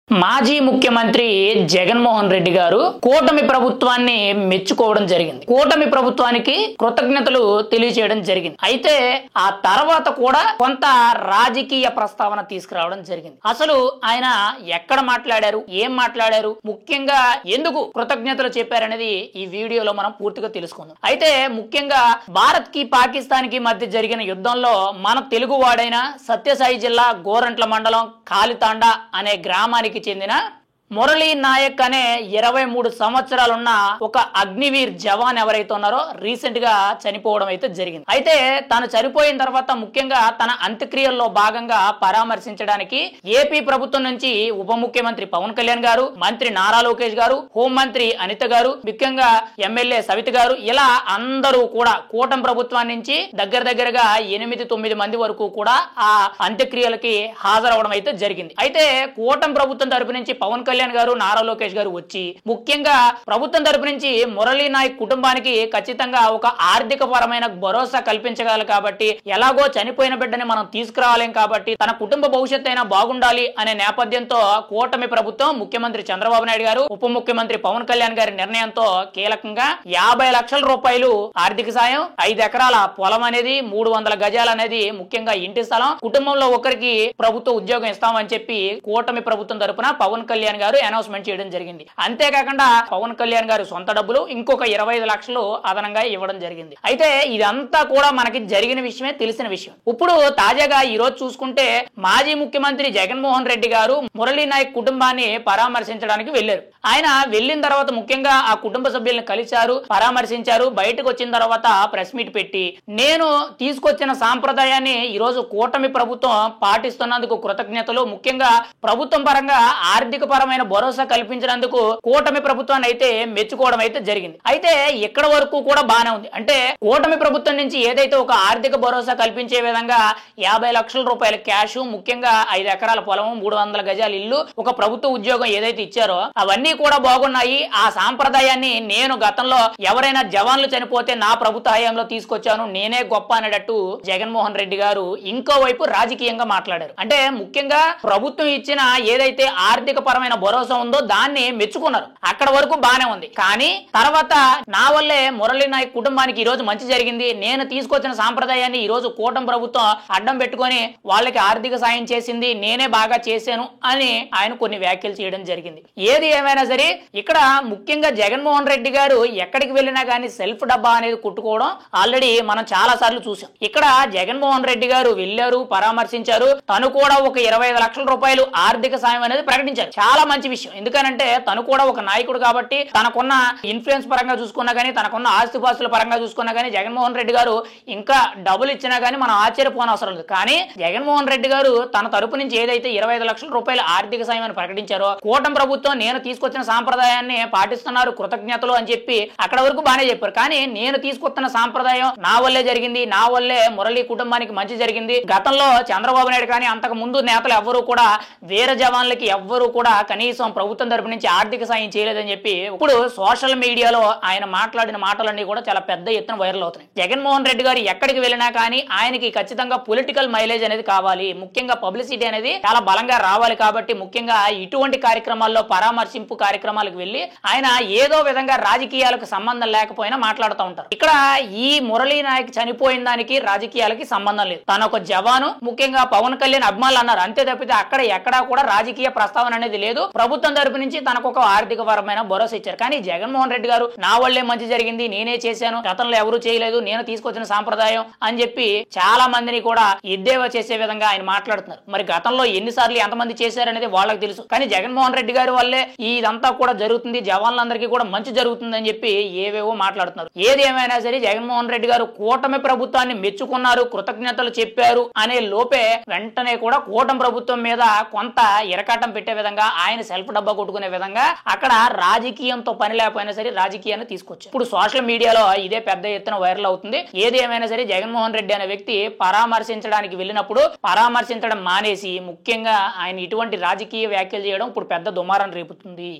మాజీ ముఖ్యమంత్రి జగన్మోహన్ రెడ్డి గారు కూటమి ప్రభుత్వాన్ని మెచ్చుకోవడం జరిగింది. కూటమి ప్రభుత్వానికి కృతజ్ఞతలు తెలియజేయడం జరిగింది. అయితే ఆ తర్వాత కూడా కొంత రాజకీయ ప్రస్తావన తీసుకురావడం జరిగింది. అసలు ఆయన ఎక్కడ మాట్లాడారు, ఏం మాట్లాడారు, ముఖ్యంగా ఎందుకు కృతజ్ఞతలు చెప్పారనేది ఈ వీడియోలో మనం పూర్తిగా తెలుసుకుందాం. అయితే ముఖ్యంగా భారత్ కి పాకిస్తాన్ కి మధ్య జరిగిన యుద్ధంలో మన తెలుగు వాడైన సత్యసాయి జిల్లా గోరంట్ల మండలం కాలితాండా అనే గ్రామానికి చెందిన మురళీ నాయక్ అనే 23 సంవత్సరాలున్న ఒక అగ్నివీర్ జవాన్ ఎవరైతే ఉన్నారో రీసెంట్ గా చనిపోవడం అయితే జరిగింది. అయితే తను చనిపోయిన తర్వాత ముఖ్యంగా తన అంత్యక్రియల్లో భాగంగా పరామర్శించడానికి ఏపీ ప్రభుత్వం నుంచి ఉప ముఖ్యమంత్రి పవన్ కళ్యాణ్ గారు, మంత్రి నారా లోకేష్ గారు, హోంమంత్రి అనిత గారు, ముఖ్యంగా ఎమ్మెల్యే సవిత గారు, ఇలా అందరూ కూడా కూటమి ప్రభుత్వం నుంచి దగ్గరగా 8-9 మంది వరకు కూడా ఆ అంత్యక్రియలకి హాజరవడం అయితే జరిగింది. అయితే కూటమి ప్రభుత్వం తరపు నుంచి పవన్ కళ్యాణ్ గారు, నారా లోకేష్ గారు వచ్చి ముఖ్యంగా ప్రభుత్వం తరపు నుంచి మురళీ నాయక్ కుటుంబానికి ఖచ్చితంగా ఒక ఆర్థిక పరమైన భరోసా కల్పించగలరు కాబట్టి, ఎలాగో చనిపోయిన బిడ్డని మనం తీసుకురాలేం కాబట్టి తన కుటుంబ భవిష్యత్తు అయినా బాగుండాలి అనే నేపథ్యంతో కూటమి ప్రభుత్వం ముఖ్యమంత్రి చంద్రబాబు నాయుడు గారు, ఉప ముఖ్యమంత్రి పవన్ కళ్యాణ్ గారి నిర్ణయంతో కీలకంగా 50 లక్షల రూపాయలు ఆర్థిక సాయం, 5 ఎకరాల పొలం అనేది, 300 గజాలు అనేది ముఖ్యంగా ఇంటి స్థలం, కుటుంబంలో ఒకరికి ప్రభుత్వ ఉద్యోగం ఇస్తామని చెప్పి కూటమి ప్రభుత్వం తరపున పవన్ కళ్యాణ్ గారు అనౌన్స్మెంట్ చేయడం జరిగింది. అంతేకాకుండా పవన్ కళ్యాణ్ గారు సొంత డబ్బులు ఇంకొక 25 లక్షలు అదనంగా ఇవ్వడం జరిగింది. అయితే ఇదంతా కూడా మనకి జరిగిన విషయమే, తెలిసిన విషయం. ఇప్పుడు తాజాగా ఈ రోజు చూసుకుంటే మాజీ ముఖ్యమంత్రి జగన్మోహన్ రెడ్డి గారు మురళీ నాయక్ కుటుంబాన్ని పరామర్శించడానికి వెళ్లారు. ఆయన వెళ్ళిన తర్వాత ముఖ్యంగా ఆ కుటుంబ సభ్యులను కలిశారు, పరామర్శించారు. బయటకు వచ్చిన తర్వాత ప్రెస్ మీట్ పెట్టి నేను తీసుకొచ్చిన సాంప్రదాయాన్ని ఈ రోజు కూటమి ప్రభుత్వం పాటిస్తున్నందుకు కృతజ్ఞతలు, ముఖ్యంగా ప్రభుత్వం పరంగా ఆర్థిక పరమైన భరోసా కల్పించినందుకు కూటమి ప్రభుత్వాన్ని అయితే మెచ్చుకోవడం అయితే జరిగింది. అయితే ఇక్కడ వరకు కూడా బానే ఉంది. అంటే కూటమి ప్రభుత్వం నుంచి ఏదైతే ఒక ఆర్థిక భరోసా కల్పించే విధంగా 50 లక్షల రూపాయల క్యాష్, ముఖ్యంగా 5 ఎకరాల పొలం, 300 గజాల ఇల్లు, ఒక ప్రభుత్వ ఉద్యోగం ఏదైతే ఇచ్చారో అవన్నీ కూడా బాగున్నాయి. ఆ సాంప్రదాయాన్ని నేను గతంలో ఎవరైనా జవాన్లు చనిపోతే నా ప్రభుత్వ హయాంలో తీసుకొచ్చాను, నేనే గొప్ప అనేటట్టు జగన్మోహన్ రెడ్డి గారు ఇంకో వైపు రాజకీయంగా మాట్లాడారు. అంటే ముఖ్యంగా ప్రభుత్వం ఇచ్చిన ఏదైతే ఆర్థిక పరమైన భరోసా ఉందో దాన్ని మెచ్చుకున్నారు. అక్కడ వరకు బానే ఉంది. కానీ తర్వాత నా వల్లే మురళీ నాయక్ కుటుంబానికి ఈ రోజు మంచి జరిగింది, నేను తీసుకొచ్చిన సాంప్రదాయాన్ని ఈ రోజు కూటమి ప్రభుత్వం అడ్డం పెట్టుకొని వాళ్ళకి ఆర్థిక సాయం చేసింది, నేనే బాగా చేశాను అని ఆయన కొన్ని వ్యాఖ్యలు చేయడం జరిగింది. ఏది ఏమైనా సరే ఇక్కడ ముఖ్యంగా జగన్మోహన్ రెడ్డి గారు ఎక్కడికి వెళ్ళినా కానీ సెల్ఫ్ డబ్బా అనేది కుట్టుకోవడం ఆల్రెడీ మనం చాలా సార్లు చూసాం. ఇక్కడ జగన్మోహన్ రెడ్డి గారు వెళ్ళారు, పరామర్శించారు. తను కూడా ఒక 25 లక్షల రూపాయలు ఆర్థిక సాయం అనేది ప్రకటించారు. చాలా మంచి విషయం. ఎందుకనంటే తను కూడా ఒక నాయకుడు కాబట్టి తనకున్న ఇన్ఫ్లుయెన్స్ పరంగా చూసుకున్నా గానీ, తనకున్న ఆస్తిపాస్తుల పరంగా చూసుకున్నా గానీ జగన్మోహన్ రెడ్డి గారు ఇంకా డబ్బులు ఇచ్చినా గానీ మనం ఆశ్చర్యపోనవసరం లేదు. కానీ జగన్మోహన్ రెడ్డి గారు తన తరపు నుంచి ఏదైతే 25 లక్షల రూపాయల ఆర్థిక సాయం అని ప్రకటించారో, కూటమి ప్రభుత్వం నేను తీసుకొచ్చిన సాంప్రదాయాన్ని పాటిస్తున్నారు, కృతజ్ఞతలు అని చెప్పి అక్కడ వరకు బానే చెప్పారు. కానీ నేను తీసుకొస్తున్న సాంప్రదాయం నా వల్లే జరిగింది, నా వల్లే మురళీ కుటుంబానికి మంచి జరిగింది. గతంలో చంద్రబాబు నాయుడు కానీ అంతకు ముందు నేతలు ఎవ్వరూ కూడా వీర జవాన్లకి ఎవ్వరూ కూడా కనీసం ప్రభుత్వం తరపు నుంచి ఆర్థిక సాయం చేయలేదని చెప్పి ఇప్పుడు సోషల్ మీడియాలో ఆయన మాట్లాడిన మాటలన్నీ కూడా చాలా పెద్ద ఎత్తున వైరల్ అవుతున్నాయి. జగన్మోహన్ రెడ్డి గారు ఎక్కడికి వెళ్ళినా కానీ ఆయనకి ఖచ్చితంగా పొలిటికల్ మైలేజ్ అనేది కావాలి, ముఖ్యంగా పబ్లిసిటీ అనేది చాలా బలంగా రావాలి. కాబట్టి ముఖ్యంగా ఇటువంటి కార్యక్రమాల్లో పరామర్శింపు కార్యక్రమాలకు వెళ్ళి ఆయన ఏదో విధంగా రాజకీయాలకు సంబంధం లేకపోయినా మాట్లాడుతూ ఉంటారు. ఇక్కడ ఈ మురళీ నాయక్ చనిపోయిన దానికి రాజకీయాలకి సంబంధం లేదు. తన ఒక జవాను, ముఖ్యంగా పవన్ కళ్యాణ్ అభిమానులు అన్నారు, అంతే తప్పితే అక్కడ ఎక్కడా కూడా రాజకీయ ప్రస్తావన అనేది లేదు. ప్రభుత్వం తరపు నుంచి తనకు ఒక ఆర్థిక పరమైన భరోసా ఇచ్చారు. కానీ జగన్మోహన్ రెడ్డి గారు నా వల్లే మంచి జరిగింది, నేనే చేశాను, గతంలో ఎవరు చేయలేదు, నేను తీసుకొచ్చిన సాంప్రదాయం అని చెప్పి చాలా మందిని కూడా ఎద్దేవా చేసే విధంగా ఆయన మాట్లాడుతున్నారు. మరి గతంలో ఎన్నిసార్లు ఎంతమంది చేశారనేది వాళ్ళకి తెలుసు. కానీ జగన్మోహన్ రెడ్డి గారి వల్లే ఇదంతా కూడా జరుగుతుంది, జవాన్లందరికీ కూడా మంచి జరుగుతుంది అని చెప్పి ఏవేవో మాట్లాడుతున్నారు. ఏది ఏమైనా సరే జగన్మోహన్ రెడ్డి గారు కూటమి ప్రభుత్వాన్ని మెచ్చుకున్నారు, కృతజ్ఞతలు చెప్పారు అనే లోపే వెంటనే కూడా కూటమి ప్రభుత్వం మీద కొంత ఇరకాటం పెట్టే విధంగా, ఆయన సెల్ఫ్ డబ్బా కొట్టుకునే విధంగా అక్కడ రాజకీయంతో పని లేకపోయినా సరే రాజకీయాన్ని తీసుకొచ్చారు. ఇప్పుడు సోషల్ మీడియాలో ఇదే పెద్ద ఎత్తున వైరల్ అవుతుంది. ఏది ఏమైనా సరే జగన్మోహన్ రెడ్డి అనే వ్యక్తి పరామర్శించడానికి వెళ్ళినప్పుడు పరామర్శించడం మానేసి ముఖ్యంగా ఆయన ఇటువంటి రాజకీయ వ్యాఖ్యలు చేయడం ఇప్పుడు పెద్ద దుమారం రేపుతుంది.